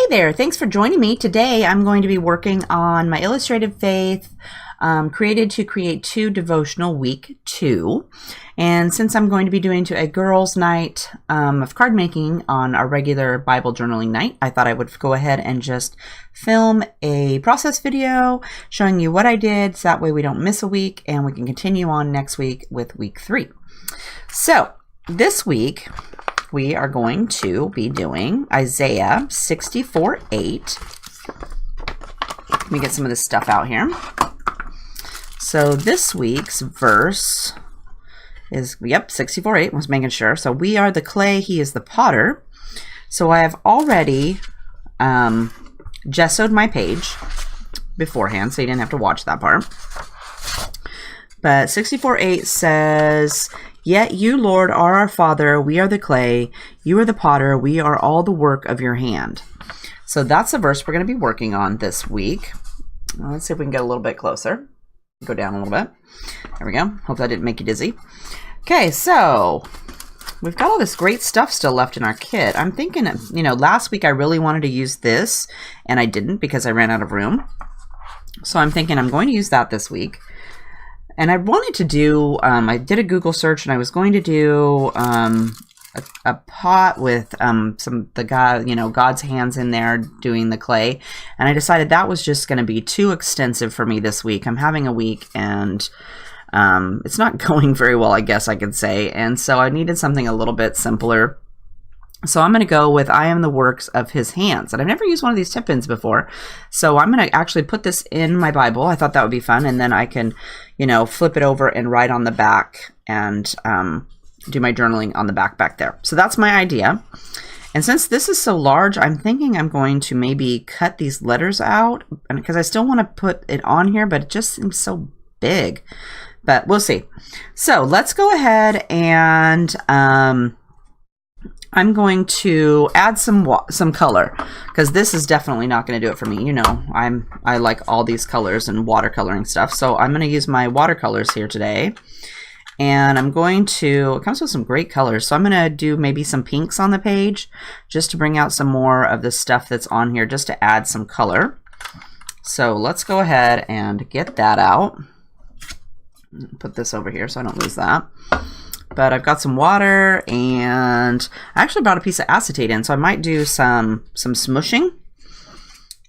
there, thanks for joining me. Today I'm going to be working on my Illustrated Faith Created to Create 2 Devotional Week 2. And since I'm going to be doing a girls' night of card making on our regular Bible journaling night, I thought I would go ahead and just film a process video showing you what I did, so that way we don't miss a week and we can continue on next week with week 3. So this week we are going to be doing Isaiah 64:8. Let me get some of this stuff out here. So this week's verse is, 64:8, was making sure. So we are the clay, he is the potter. So I have already gessoed my page beforehand, so you didn't have to watch that part. But 64:8 says, "Yet you, Lord, are our Father, we are the clay, you are the potter, we are all the work of your hand." So that's the verse we're going to be working on this week. Let's see if we can get a little bit closer. Go down a little bit. There we go. Hope that didn't make you dizzy. Okay, so we've got all this great stuff still left in our kit. I'm thinking, last week I really wanted to use this, and I didn't because I ran out of room. So I'm thinking I'm going to use that this week. And I wanted to do, I did a Google search, and I was going to do a pot with God's hands in there doing the clay. And I decided that was just going to be too extensive for me this week. I'm having a week, and it's not going very well, I guess I could say. And so I needed something a little bit simpler. So I'm going to go with "I am the works of his hands." And I've never used one of these tip-ins before. So I'm going to actually put this in my Bible. I thought that would be fun. And then I can, flip it over and write on the back and do my journaling on the back there. So that's my idea. And since this is so large, I'm thinking I'm going to maybe cut these letters out, because I still want to put it on here, but it just seems so big. But we'll see. So let's go ahead and I'm going to add some color, because this is definitely not going to do it for me. I like all these colors and watercoloring stuff. So I'm going to use my watercolors here today. And I'm going to, it comes with some great colors. So I'm going to do maybe some pinks on the page just to bring out some more of the stuff that's on here, just to add some color. So let's go ahead and get that out. Put this over here so I don't lose that. But I've got some water, and I actually brought a piece of acetate in, so I might do some smushing.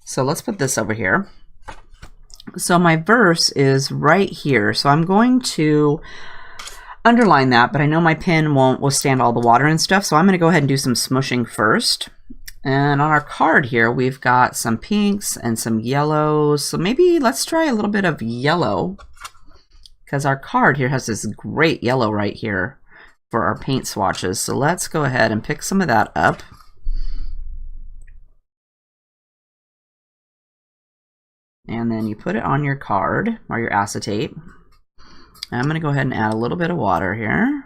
So let's put this over here. So my verse is right here. So I'm going to underline that, but I know my pen won't withstand all the water and stuff, so I'm going to go ahead and do some smushing first. And on our card here, we've got some pinks and some yellows. So maybe let's try a little bit of yellow, because our card here has this great yellow right here for our paint swatches. So let's go ahead and pick some of that up. And then you put it on your card or your acetate. I'm going to go ahead and add a little bit of water here.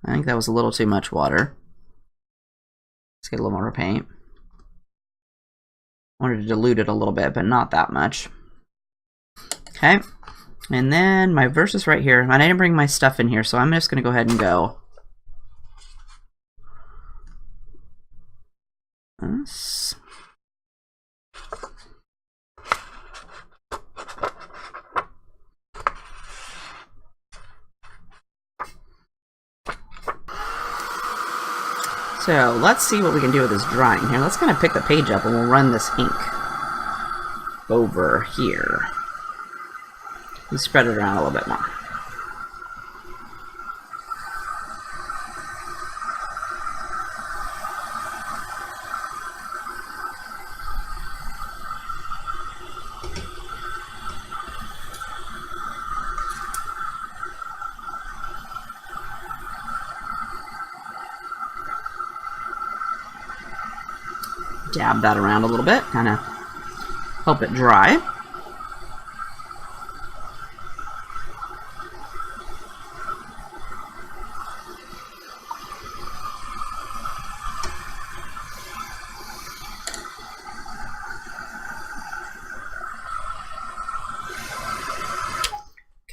I think that was a little too much water. Let's get a little more paint. I wanted to dilute it a little bit, but not that much. Okay. And then my verse is right here. And I didn't bring my stuff in here, so I'm just going to go ahead and go. This. So let's see what we can do with this drawing here. Let's kind of pick the page up, and we'll run this ink over here. And spread it around a little bit more. Dab that around a little bit, kind of help it dry.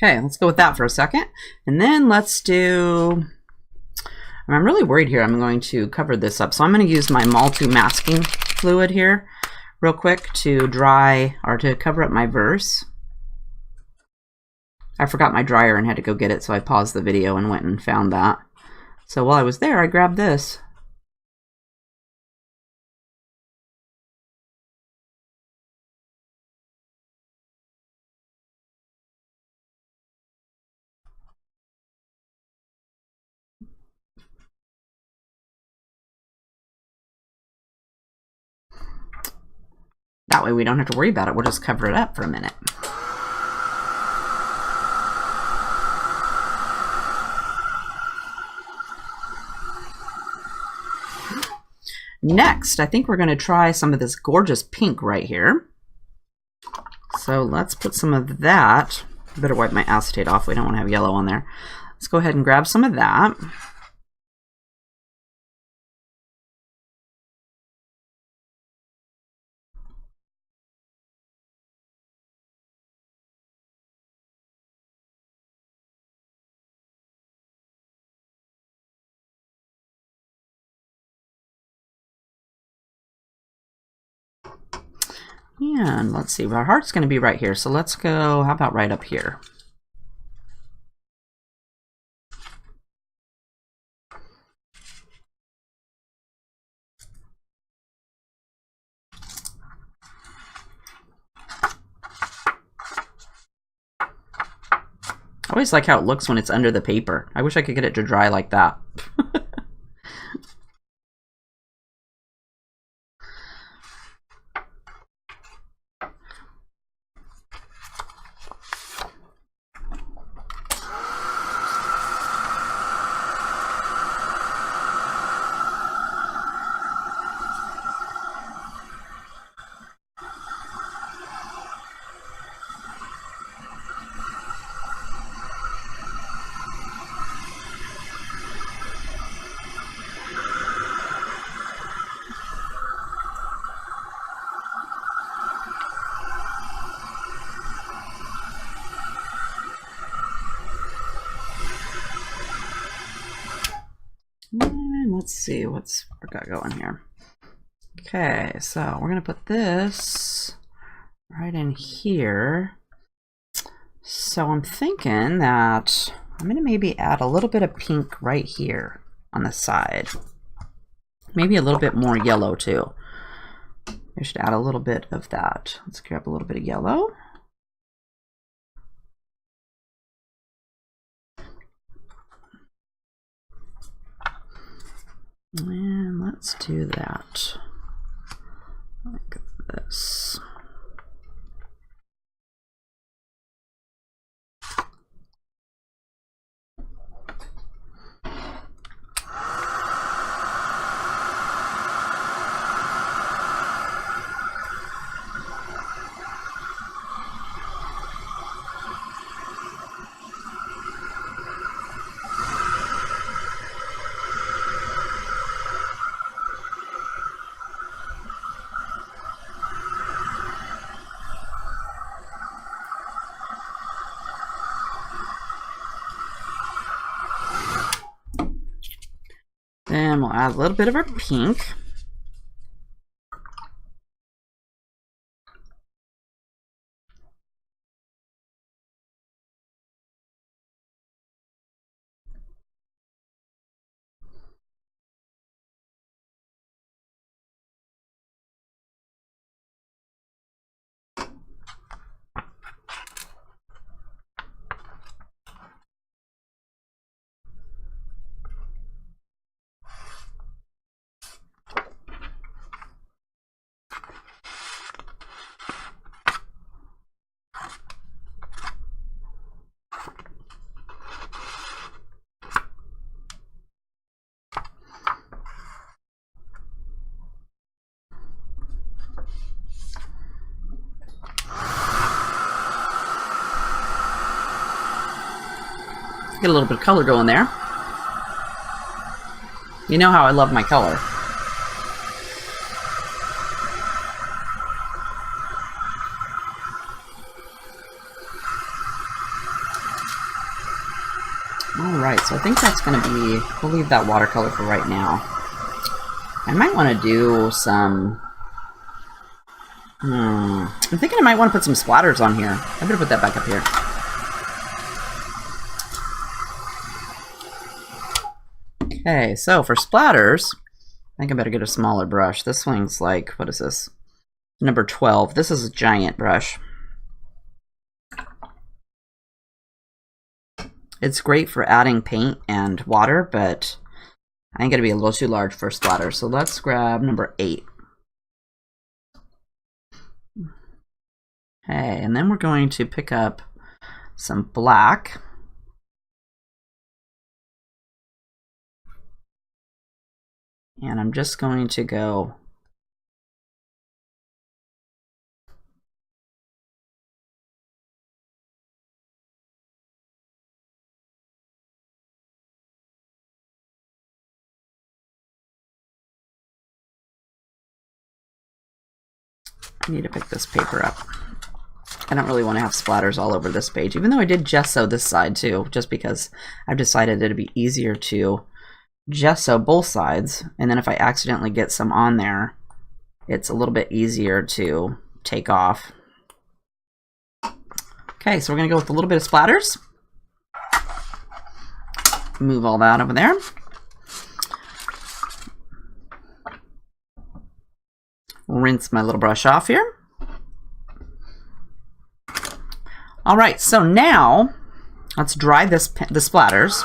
Okay, let's go with that for a second. And then let's do, I'm really worried here I'm going to cover this up. So I'm going to use my Multi masking fluid here real quick to dry or to cover up my verse. I forgot my dryer and had to go get it, so I paused the video and went and found that. So while I was there, I grabbed this. That way we don't have to worry about it. We'll just cover it up for a minute. Next, I think we're going to try some of this gorgeous pink right here. So let's put some of that. I better wipe my acetate off. We don't want to have yellow on there. Let's go ahead and grab some of that. And let's see, our heart's going to be right here. So let's go, how about right up here? I always like how it looks when it's under the paper. I wish I could get it to dry like that. Let's see what's we got going here. Okay, so we're gonna put this right in here. So I'm thinking that I'm gonna maybe add a little bit of pink right here on the side. Maybe a little bit more yellow too. I should add a little bit of that. Let's grab a little bit of yellow. And let's do that like this. Then we'll add a little bit of our pink. Get a little bit of color going there. You know how I love my color. Alright, so I think that's going to be, we'll leave that watercolor for right now. I might want to do some I'm thinking I might want to put some splatters on here. I better put that back up here. Okay, so for splatters, I think I better get a smaller brush. This one's like, what is this? Number 12. This is a giant brush. It's great for adding paint and water, but I think it'll be a little too large for splatter. So let's grab number 8. Okay, and then we're going to pick up some black. And I'm just going to go I need to pick this paper up. I don't really want to have splatters all over this page, even though I did gesso this side too, just because I've decided it'd be easier to gesso both sides, and then if I accidentally get some on there, it's a little bit easier to take off. Okay, so we're gonna go with a little bit of splatters. Move all that over there. Rinse my little brush off here. All right, so now let's dry the splatters.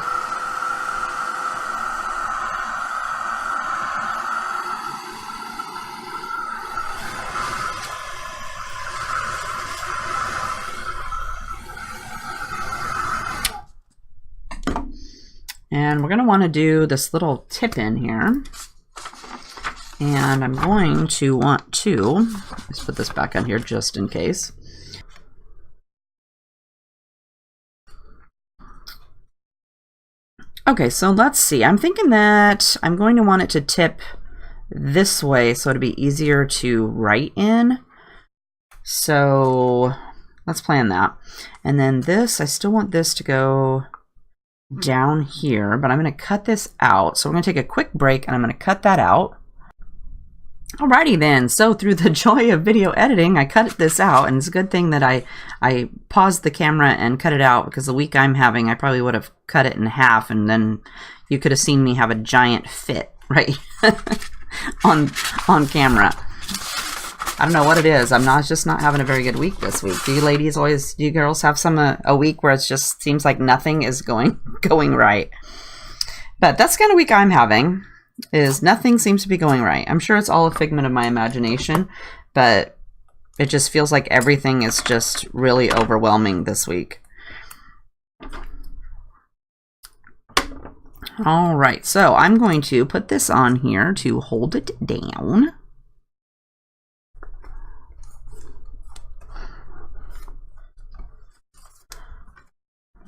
And we're going to want to do this little tip in here. And I'm going to want to, let's put this back on here just in case. Okay, so let's see. I'm thinking that I'm going to want it to tip this way so it'll be easier to write in. So let's plan that. And then this, I still want this to go down here, but I'm going to cut this out. So we're going to take a quick break and I'm going to cut that out. Alrighty then, so through the joy of video editing, I cut this out, and it's a good thing that I paused the camera and cut it out, because the week I'm having, I probably would have cut it in half, and then you could have seen me have a giant fit, right, on camera. I don't know what it is. I'm just not having a very good week this week. Do you girls have a week where it just seems like nothing is going right? But that's the kind of week I'm having. Is nothing seems to be going right. I'm sure it's all a figment of my imagination, but it just feels like everything is just really overwhelming this week. All right, so I'm going to put this on here to hold it down.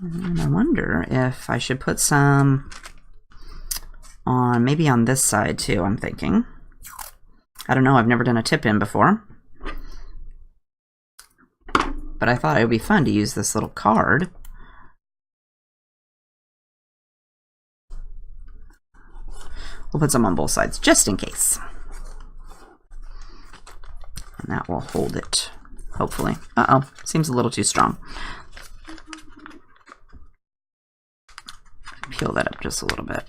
And I wonder if I should put some on, maybe on this side too, I'm thinking. I don't know, I've never done a tip in before. But I thought it would be fun to use this little card. We'll put some on both sides, just in case. And that will hold it, hopefully. Uh-oh, seems a little too strong. Peel that up just a little bit.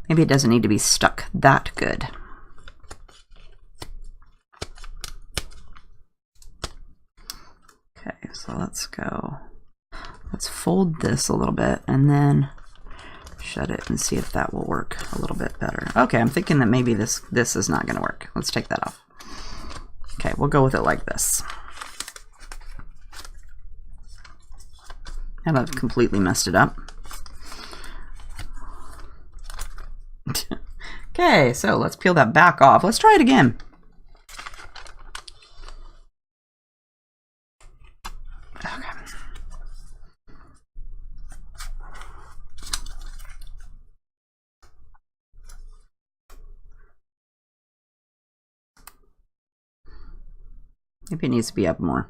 Maybe it doesn't need to be stuck that good. Okay, so let's fold this a little bit and then shut it and see if that will work a little bit better. Okay, I'm thinking that maybe this is not going to work. Let's take that off. Okay, we'll go with it like this. And I've completely messed it up. Okay, so let's peel that back off. Let's try it again. Okay. Maybe it needs to be up more.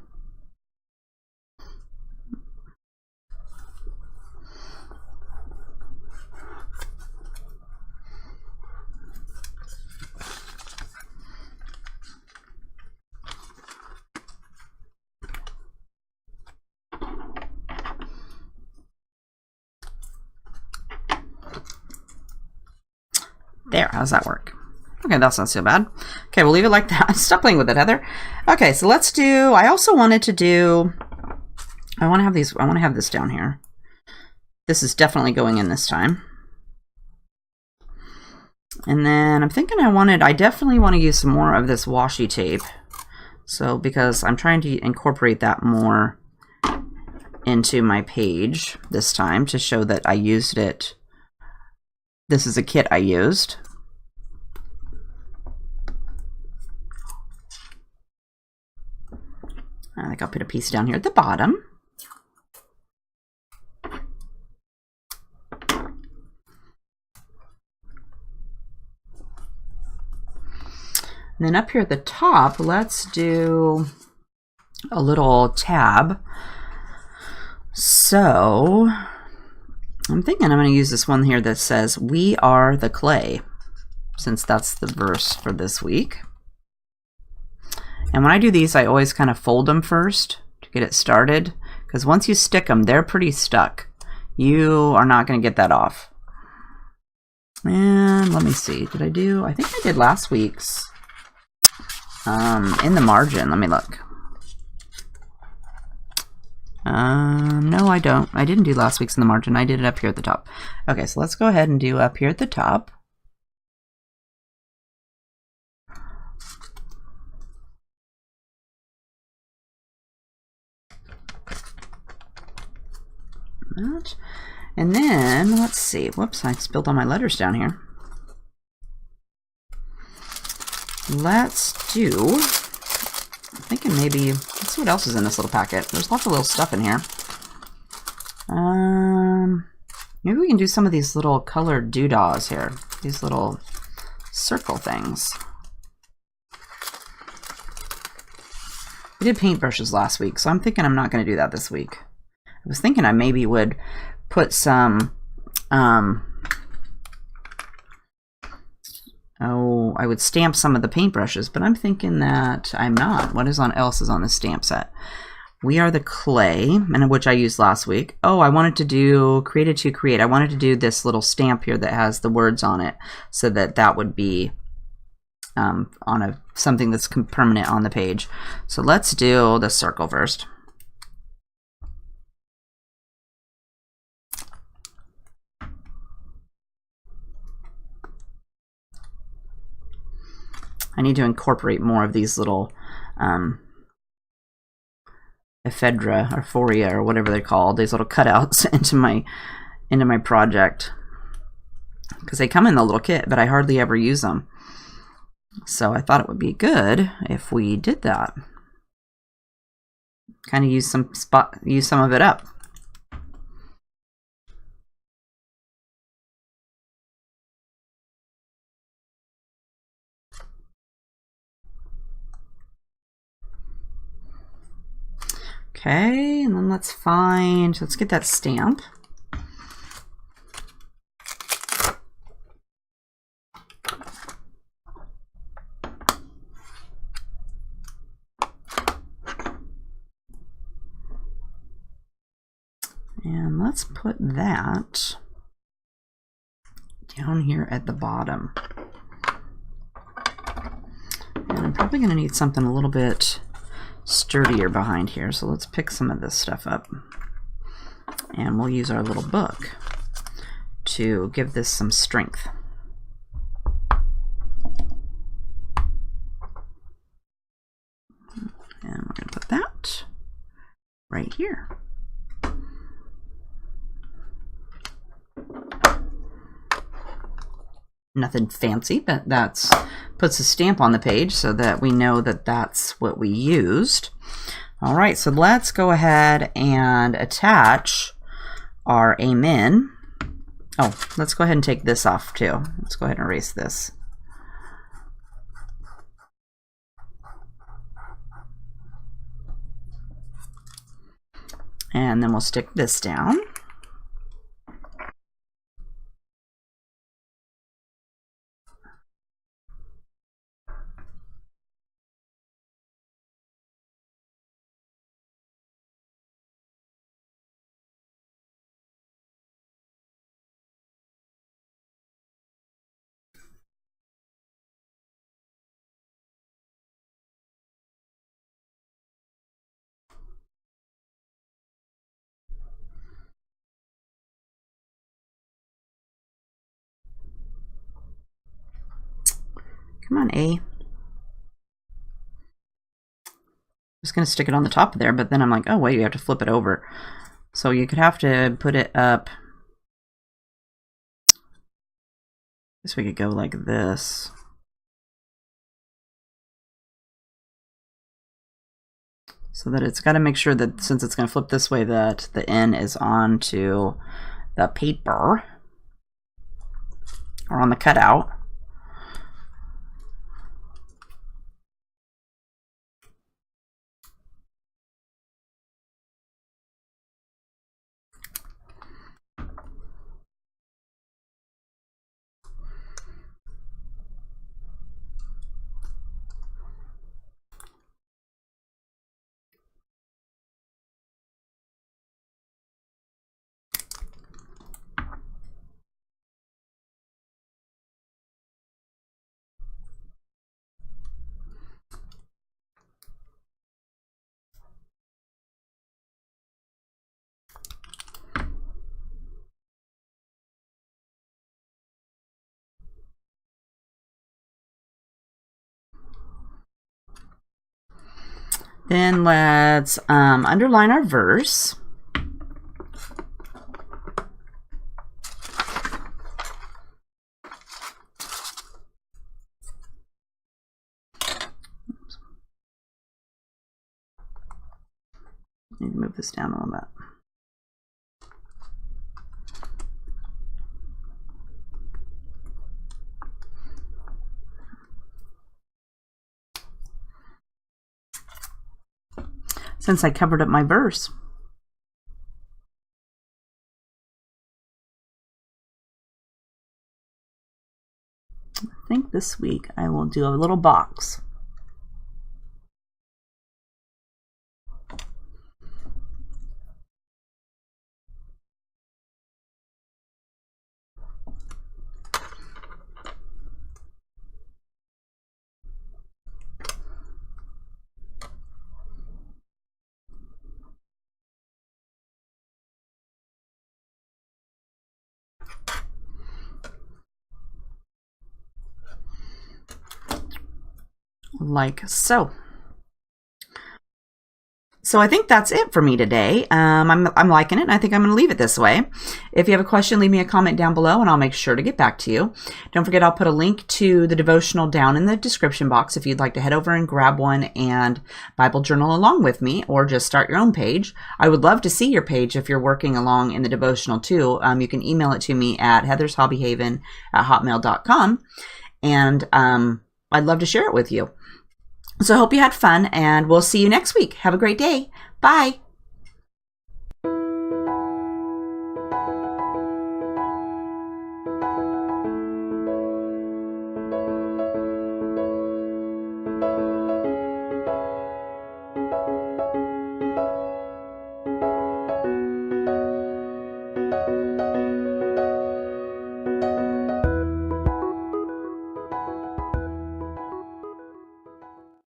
There, how's that work? Okay, that's not so bad. Okay, we'll leave it like that. Stop playing with it, Heather. Okay, so let's do, I also wanted to do, I want to have this down here. This is definitely going in this time. And then I'm thinking I definitely want to use some more of this washi tape. So, because I'm trying to incorporate that more into my page this time to show that I used it. This is a kit I used. I think I'll put a piece down here at the bottom. And then up here at the top, let's do a little tab. So I'm thinking I'm going to use this one here that says, "We are the clay," since that's the verse for this week. And when I do these, I always kind of fold them first to get it started, because once you stick them, they're pretty stuck. You are not going to get that off. And let me see, I think I did last week's in the margin. Let me look. No, I don't. I didn't do last week's in the margin. I did it up here at the top. Okay, so let's go ahead and do up here at the top. That. And then, let's see. Whoops, I spilled all my letters down here. Let's do, I'm thinking maybe, let's see what else is in this little packet. There's lots of little stuff in here. Maybe we can do some of these little colored doodahs here. These little circle things. We did paintbrushes last week, so I'm thinking I'm not going to do that this week. I was thinking I maybe would put some, I would stamp some of the paintbrushes, but I'm thinking that I'm not. What else is on the stamp set? We Are the Clay, and which I used last week. Oh, I wanted to do Created to Create. I wanted to do this little stamp here that has the words on it, so that would be on something that's permanent on the page. So let's do the circle first. I need to incorporate more of these little ephedra or foria or whatever they're called, these little cutouts into my project, because they come in the little kit, but I hardly ever use them. So I thought it would be good if we did that. Kind of use some of it up. Okay, and then let's get that stamp. And let's put that down here at the bottom. And I'm probably going to need something a little bit sturdier behind here, so let's pick some of this stuff up, and we'll use our little book to give this some strength. And we're going to put that right here. Nothing fancy, but that's puts a stamp on the page so that we know that that's what we used. All right, so let's go ahead and attach our Amen. Oh, let's go ahead and take this off too. Let's go ahead and erase this. And then we'll stick this down. Come on, A. I'm just going to stick it on the top of there, but then I'm like, oh, wait, you have to flip it over. So you could have to put it up. I guess we could go like this. So that it's got to make sure that since it's going to flip this way, that the N is onto the paper or on the cutout. Then let's underline our verse. Need to move this down a little bit. Since I covered up my verse. I think this week I will do a little box. Like so. So I think that's it for me today. I'm liking it, and I think I'm going to leave it this way. If you have a question, leave me a comment down below, and I'll make sure to get back to you. Don't forget, I'll put a link to the devotional down in the description box if you'd like to head over and grab one and Bible journal along with me, or just start your own page. I would love to see your page if you're working along in the devotional too. You can email it to me at HeathersHobbieHaven@hotmail.com, and I'd love to share it with you. So I hope you had fun, and we'll see you next week. Have a great day. Bye.